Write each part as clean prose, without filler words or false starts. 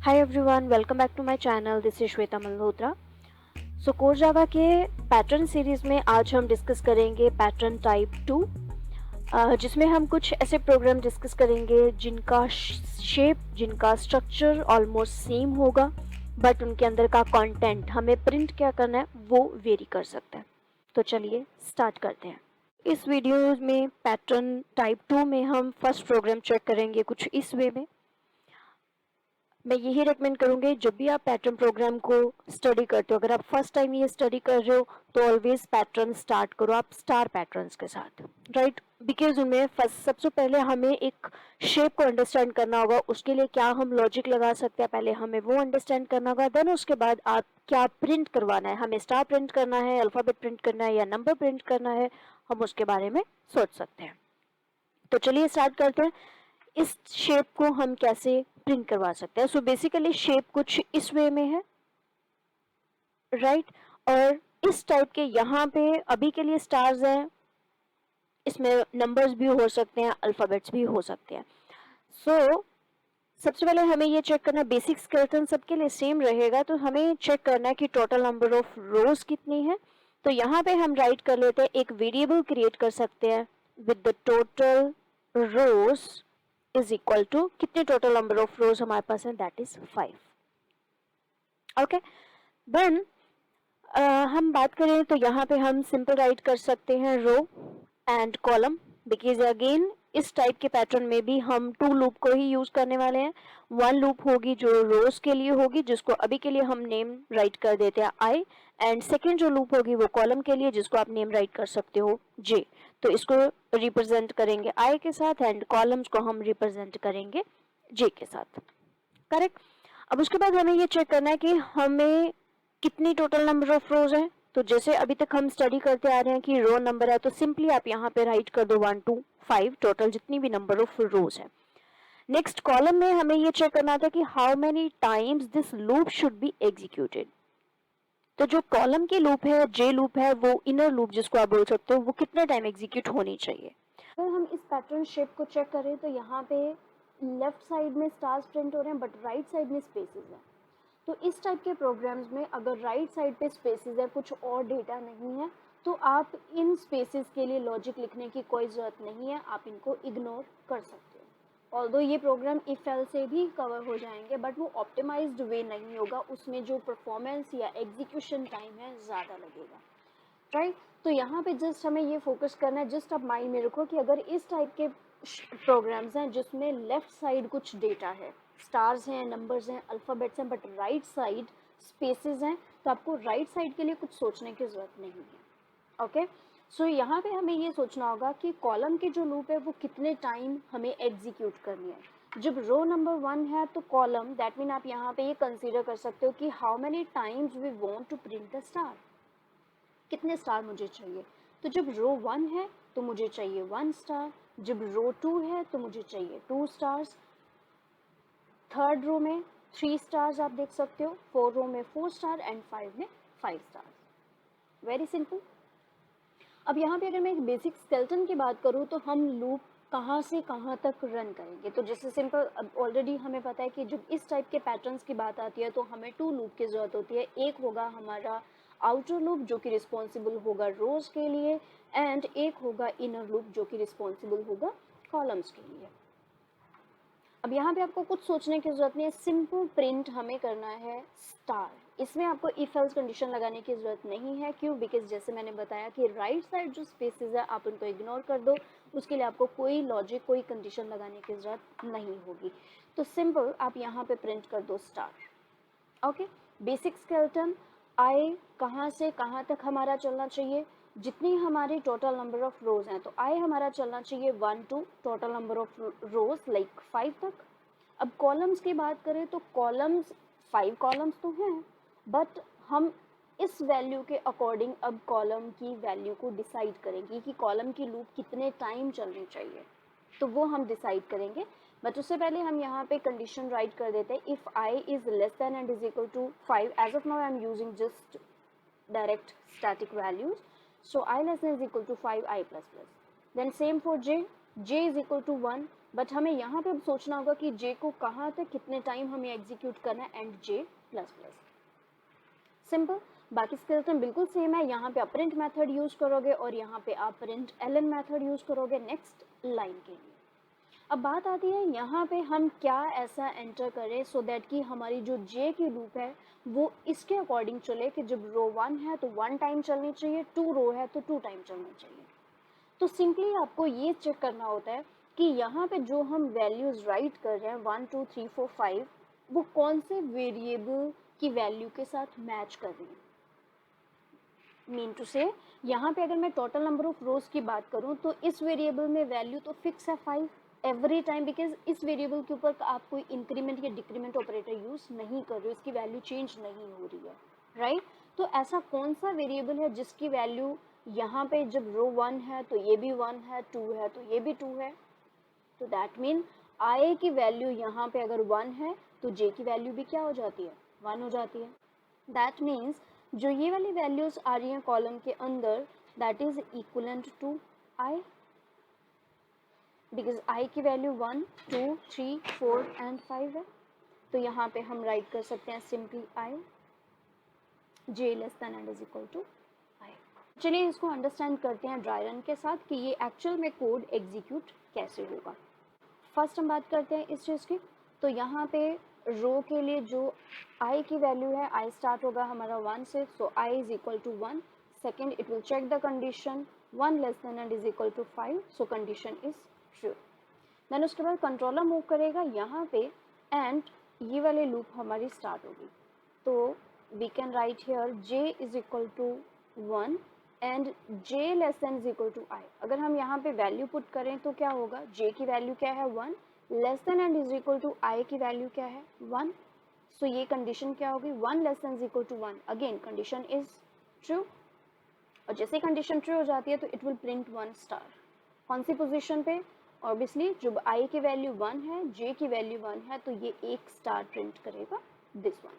Hi everyone, welcome back to my channel. This is Shweta Malhotra. So core Java के pattern series में आज हम discuss करेंगे पैटर्न टाइप 2, जिसमें हम कुछ ऐसे प्रोग्राम डिस्कस करेंगे जिनका शेप, जिनका स्ट्रक्चर ऑलमोस्ट सेम होगा, बट उनके अंदर का कंटेंट हमें प्रिंट क्या करना है वो वेरी कर सकता है। तो चलिए स्टार्ट करते हैं। इस वीडियो में पैटर्न टाइप 2 में हम फर्स्ट प्रोग्राम चेक करेंगे कुछ इस वे में। मैं यही रेकमेंड करूँगी, जब भी आप पैटर्न प्रोग्राम को स्टडी करते हो, अगर आप फर्स्ट टाइम ये स्टडी कर रहे हो तो ऑलवेज पैटर्न स्टार्ट करो आप स्टार पैटर्न्स के साथ, राइट। बिकॉज उनमें फर्स्ट सबसे पहले हमें एक शेप को अंडरस्टैंड करना होगा, उसके लिए क्या हम लॉजिक लगा सकते हैं, पहले हमें वो अंडरस्टैंड करना होगा। देन उसके बाद आप क्या प्रिंट करवाना है, हमें स्टार प्रिंट करना है, अल्फ़ाबेट प्रिंट करना है या नंबर प्रिंट करना है, हम उसके बारे में सोच सकते हैं। तो चलिए स्टार्ट करते हैं। इस शेप को हम कैसे प्रिंट करवा सकते हैं। सो बेसिकली शेप कुछ इस वे में है, राइट। और इस टाइप के यहाँ पे अभी के लिए स्टार्स हैं, इसमें नंबर्स भी हो सकते हैं, अल्फाबेट्स भी हो सकते हैं। सो सबसे पहले हमें ये चेक करना, बेसिक स्केलेटन सबके लिए सेम रहेगा, तो हमें चेक करना है कि टोटल नंबर ऑफ रोज कितनी है। तो यहाँ पे हम राइट कर लेते हैं, एक वेरिएबल क्रिएट कर सकते हैं with the total rows is equal to कितने टोटल नंबर ऑफ रोज हमारे पास है, दैट इज 5। ओके, देन हम बात करें तो यहाँ पे हम सिंपल राइट कर सकते हैं row and column, because again इस टाइप के पैटर्न में भी हम टू लूप को ही यूज करने वाले हैं। वन लूप होगी जो रोज के लिए होगी, जिसको अभी के लिए हम नेम राइट कर देते हैं आई, एंड सेकेंड जो लूप होगी वो कॉलम के लिए, जिसको आप नेम राइट कर सकते हो जे। तो इसको रिप्रेजेंट करेंगे आई के साथ एंड कॉलम्स को हम रिप्रेजेंट करेंगे जे के साथ, करेक्ट। अब उसके बाद हमें ये चेक करना है कि हमें कितनी टोटल नंबर ऑफ रोज है। तो जैसे अभी तक हम स्टडी करते आ रहे हैं कि रो नंबर है, तो सिंपली आप यहाँ पे राइट कर दो 1 to 5 टोटल जितनी भी नंबर ऑफ रोज है। नेक्स्ट कॉलम में हमें ये चेक करना था कि how many times this loop should be executed. तो जो कॉलम की लूप है, जे लूप है, वो इनर लूप जिसको आप बोल सकते हो, वो कितने टाइम एग्जीक्यूट होनी चाहिए। अगर हम इस पैटर्न शेप को चेक करें तो यहाँ पे लेफ्ट साइड में स्टार्स प्रिंट हो रहे हैं, बट राइट साइड में स्पेसेस हैं। तो इस टाइप के प्रोग्राम्स में अगर राइट साइड पे स्पेसेस है, कुछ और डेटा नहीं है, तो आप इन स्पेसेस के लिए लॉजिक लिखने की कोई ज़रूरत नहीं है, आप इनको इग्नोर कर सकते हो। ऑल्दो ये प्रोग्राम इफ एल से भी कवर हो जाएंगे, बट वो ऑप्टिमाइज्ड वे नहीं होगा, उसमें जो परफॉर्मेंस या एग्जीक्यूशन टाइम है ज़्यादा लगेगा, राइट। तो यहाँ पे जस्ट हमें ये फोकस करना है, जस्ट आप माइंड में रखो कि अगर इस टाइप के प्रोग्राम्स हैं जिसमें लेफ्ट साइड कुछ डेटा है, स्टार्स हैं, नंबर्स हैं, अल्फ़ाबेट्स हैं, बट राइट साइड स्पेसेस हैं, तो आपको राइट साइड के लिए कुछ सोचने की ज़रूरत नहीं है। ओके, सो यहाँ पे हमें ये सोचना होगा कि कॉलम की जो लूप है वो कितने टाइम हमें एग्जीक्यूट करनी है। जब रो नंबर 1 है तो कॉलम, दैट मीन आप यहाँ पे ये कंसीडर कर सकते हो कि how many times we want to print the star, कितने स्टार मुझे चाहिए। तो जब रो 1 है तो मुझे चाहिए 1 स्टार, जब रो 2 है तो मुझे चाहिए 2 स्टार्स, थर्ड रो में 3 स्टार्स आप देख सकते हो, 4 रो में 4 स्टार एंड 5 में 5 स्टार्स। Very simple. अब यहाँ पे अगर मैं एक बेसिक स्केलेटन की बात करूँ तो हम लूप कहाँ से कहाँ तक रन करेंगे। तो जैसे सिंपल, अब ऑलरेडी हमें पता है कि जब इस टाइप के पैटर्न्स की बात आती है तो हमें 2 लूप की ज़रूरत होती है। एक होगा हमारा आउटर लूप जो कि रिस्पॉन्सिबल होगा रोज के लिए, एंड एक होगा इनर लूप जो कि रिस्पॉन्सिबल होगा कॉलम्स के लिए। अब यहाँ पे आपको कुछ सोचने की जरूरत नहीं है, सिंपल प्रिंट हमें करना है स्टार। इसमें आपको इफ एल्स कंडीशन लगाने की जरूरत नहीं है। क्यों? बिकॉज जैसे मैंने बताया कि राइट साइड जो स्पेसेस है आप उनको इग्नोर कर दो, उसके लिए आपको कोई लॉजिक, कोई कंडीशन लगाने की जरूरत नहीं होगी। तो सिंपल आप यहाँ पे प्रिंट कर दो स्टार। ओके, बेसिक स्केलेटन, आई कहाँ से कहाँ तक हमारा चलना चाहिए, जितनी हमारी टोटल नंबर ऑफ रोज हैं, तो आई हमारा चलना चाहिए 1 to total number of rose like 5 तक। अब कॉलम्स की बात करें तो कॉलम्स 5 कॉलम्स तो हैं, बट हम इस वैल्यू के अकॉर्डिंग अब कॉलम की वैल्यू को डिसाइड करेंगे कि कॉलम की लूप कितने टाइम चलनी चाहिए, तो वो हम डिसाइड करेंगे। बट उससे पहले हम यहाँ पे कंडीशन राइट कर देते हैं, if I is less than and is equal to 5। As of now I am using just direct static values, so I less than is equal to 5 I plus plus, then same for j, j is equal to 1, but हमें यहाँ पे अब सोचना होगा कि जे को कहाँ तक कितने टाइम हमें एग्जीक्यूट करना है and J plus plus. Simple, बाकी स्केलेटन बिल्कुल सेम है। यहाँ पे आप प्रिंट मेथड यूज करोगे और यहाँ पे आप प्रिंट एलन मेथड यूज करोगे नेक्स्ट लाइन के लिए। अब बात आती है यहाँ पे हम क्या ऐसा एंटर करें सो दैट कि हमारी जो जे की लूप है वो इसके अकॉर्डिंग चले कि जब रो 1 है तो 1 टाइम चलनी चाहिए, 2 रो है तो 2 टाइम चलनी चाहिए। तो सिंपली आपको ये चेक करना होता है कि यहाँ पे जो हम वैल्यूज राइट कर रहे हैं 1 2 3 4 5 वो कौन से वेरिएबल की वैल्यू के साथ मैच कर रही है। मीन टू से यहाँ पे अगर मैं टोटल नंबर ऑफ रोज की बात करूँ तो इस वेरिएबल में वैल्यू तो फिक्स है 5 एवरी टाइम, बिकॉज इस वेरिएबल के ऊपर आप कोई इंक्रीमेंट या डिक्रीमेंट ऑपरेटर यूज नहीं कर रहे हो, इसकी वैल्यू चेंज नहीं हो रही है, राइट। तो ऐसा कौन सा वेरिएबल है जिसकी वैल्यू यहाँ पे जब रो 1 है तो ये भी 1 है, 2 है तो ये भी 2 है। तो दैट मीन आई की वैल्यू यहाँ पे अगर 1 है तो जे की वैल्यू भी क्या हो जाती है, 1 हो जाती है। दैट मीन्स जो ये वाली वैल्यूज आ रही हैं कॉलम के अंदर that is equivalent to I, because I की वैल्यू 1 2 3 4 एंड 5 है। तो यहाँ पे हम राइट कर सकते हैं simply I J less than and is equal to I. चलिए इसको अंडरस्टैंड करते हैं ड्राई रन के साथ कि ये एक्चुअल में कोड एग्जीक्यूट कैसे होगा। फर्स्ट हम बात करते हैं इस चीज़ की। तो यहाँ पे रो के लिए जो आई की वैल्यू है, आई स्टार्ट होगा हमारा 1 से, so I is equal to 1। Second it will check the condition 1 less than and is equal to 5, so condition is true. Then उसके बाद कंट्रोलर मूव करेगा यहाँ पे एंड ये वाली लूप हमारी स्टार्ट होगी। तो we can write here j is equal to 1 and j less than is equal to I. अगर हम यहाँ पे वैल्यू पुट करें तो क्या होगा, j की वैल्यू क्या है 1, less than and is equal to I की वैल्यू क्या है 1। सो ये कंडीशन क्या होगी, 1 less than is equal to 1, again condition is true. और जैसे कंडीशन ट्रू हो जाती है तो इट विल प्रिंट 1 स्टार। कौन सी पोजीशन पे, ऑब्वियसली जब आई की वैल्यू 1 है, j की वैल्यू 1 है, तो ये एक स्टार प्रिंट करेगा, दिस वन।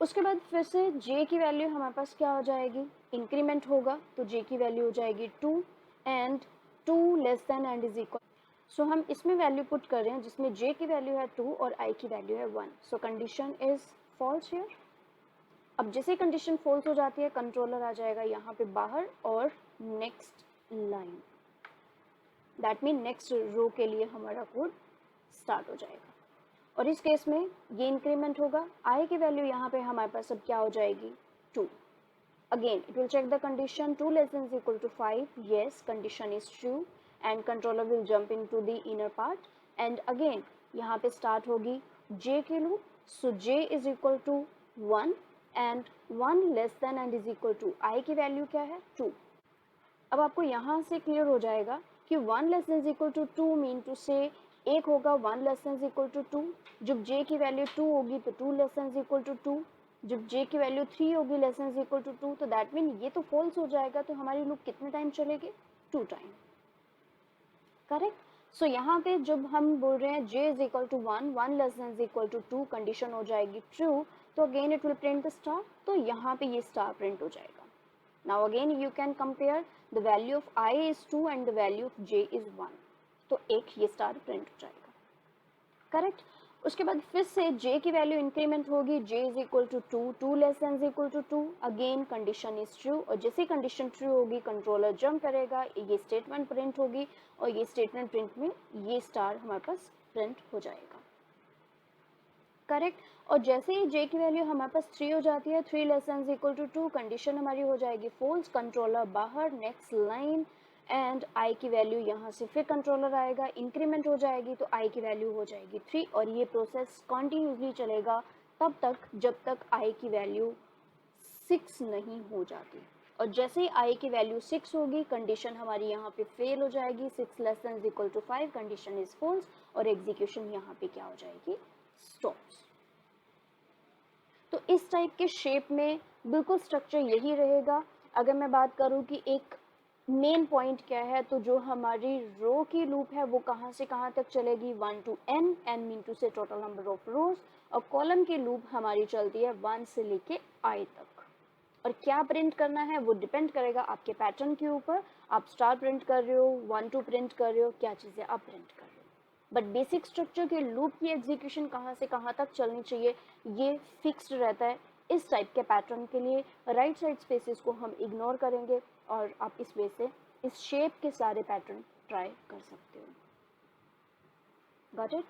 उसके बाद फिर से j की वैल्यू हमारे पास क्या हो जाएगी, इंक्रीमेंट होगा तो j की वैल्यू हो जाएगी 2 and 2 less than and is equal. So हम इसमें वैल्यू पुट कर रहे हैं जिसमें j की वैल्यू है 2 और i की वैल्यू है 1, so condition is false here. अब जैसे कंडीशन फॉल्स हो जाती है कंट्रोलर आ जाएगा यहाँ पे बाहर और next line, that mean next row के लिए हमारा कोड स्टार्ट हो जाएगा। और इस केस में ये इंक्रीमेंट होगा, आई की वैल्यू यहाँ पे हमारे पास अब क्या हो जाएगी 2। Again it will check the condition 2 less than equal to 5, yes condition is true and controller will jump into the inner part and again यहाँ पे स्टार्ट होगी जे की loop. So J is equal to 1 and 1 less than and is equal to I की value क्या है 2। अब आपको यहाँ से क्लियर हो जाएगा कि 1 less than equal to 2 mean to से एक होगा 1 लेस देन इक्वल टू 2, जब j की वैल्यू 2 होगी तो 2 लेस देन इक्वल टू 2, जब j की वैल्यू 3 होगी लेस देन इक्वल टू 2, तो दैट मीन ये तो फॉल्स हो जाएगा। तो हमारी लूप कितने टाइम चलेगी, 2 टाइम, करेक्ट। सो यहाँ पे जब हम बोल रहे हैं j is equal to 1, 1 less than equal to 2, condition हो जाएगी ट्रू, तो again it will print the star, तो यहाँ पे ये स्टार प्रिंट हो जाएगा। Now again you can compare the value of I is 2 and the value of j is 1, तो एक ये स्टार प्रिंट हो जाएगा, करेक्ट। उसके बाद फिर से j की वैल्यू इंक्रीमेंट होगी, j is equal to 2, 2 less than equal to 2, again condition is true. और जैसे कंडीशन ट्रू होगी कंट्रोलर जंप करेगा, ये स्टेटमेंट प्रिंट होगी और ये स्टेटमेंट प्रिंट में ये स्टार हमारे पास प्रिंट हो जाएगा, करेक्ट। और जैसे ही j की वैल्यू हमारे पास 3 हो जाती है, 3 less than equal to 2, condition हमारी हो जाएगी फॉल्स, कंट्रोलर बाहर, नेक्स्ट लाइन एंड i की वैल्यू यहाँ से फिर कंट्रोलर आएगा, इंक्रीमेंट हो जाएगी तो i की वैल्यू हो जाएगी 3 और ये प्रोसेस कॉन्टिन्यूसली चलेगा तब तक जब तक i की वैल्यू 6 नहीं हो जाती। और जैसे ही i की वैल्यू 6 होगी कंडीशन हमारी यहाँ पे फेल हो जाएगी, 6 less than equal to 5, condition is false और एग्जीक्यूशन यहाँ पे क्या हो जाएगी, स्टॉप्स। तो इस टाइप के शेप में बिल्कुल स्ट्रक्चर यही रहेगा। अगर मैं बात करूँ कि एक मेन पॉइंट क्या है, तो जो हमारी रो की लूप है वो कहाँ से कहाँ तक चलेगी, 1 to n, n mean to से टोटल नंबर ऑफ रोज, और कॉलम की लूप हमारी चलती है 1 से लेके i तक। और क्या प्रिंट करना है वो डिपेंड करेगा आपके पैटर्न के ऊपर, आप स्टार प्रिंट कर रहे हो, 1 2 प्रिंट कर रहे हो, क्या चीज़ें आप प्रिंट कर रहे हो। बट बेसिक स्ट्रक्चर के लूप की एग्जीक्यूशन कहाँ से कहाँ तक चलनी चाहिए ये फिक्स्ड रहता है। इस टाइप के पैटर्न के लिए राइट साइड स्पेसेस को हम इग्नोर करेंगे और आप इस वे से इस शेप के सारे पैटर्न ट्राई कर सकते हो। Got it?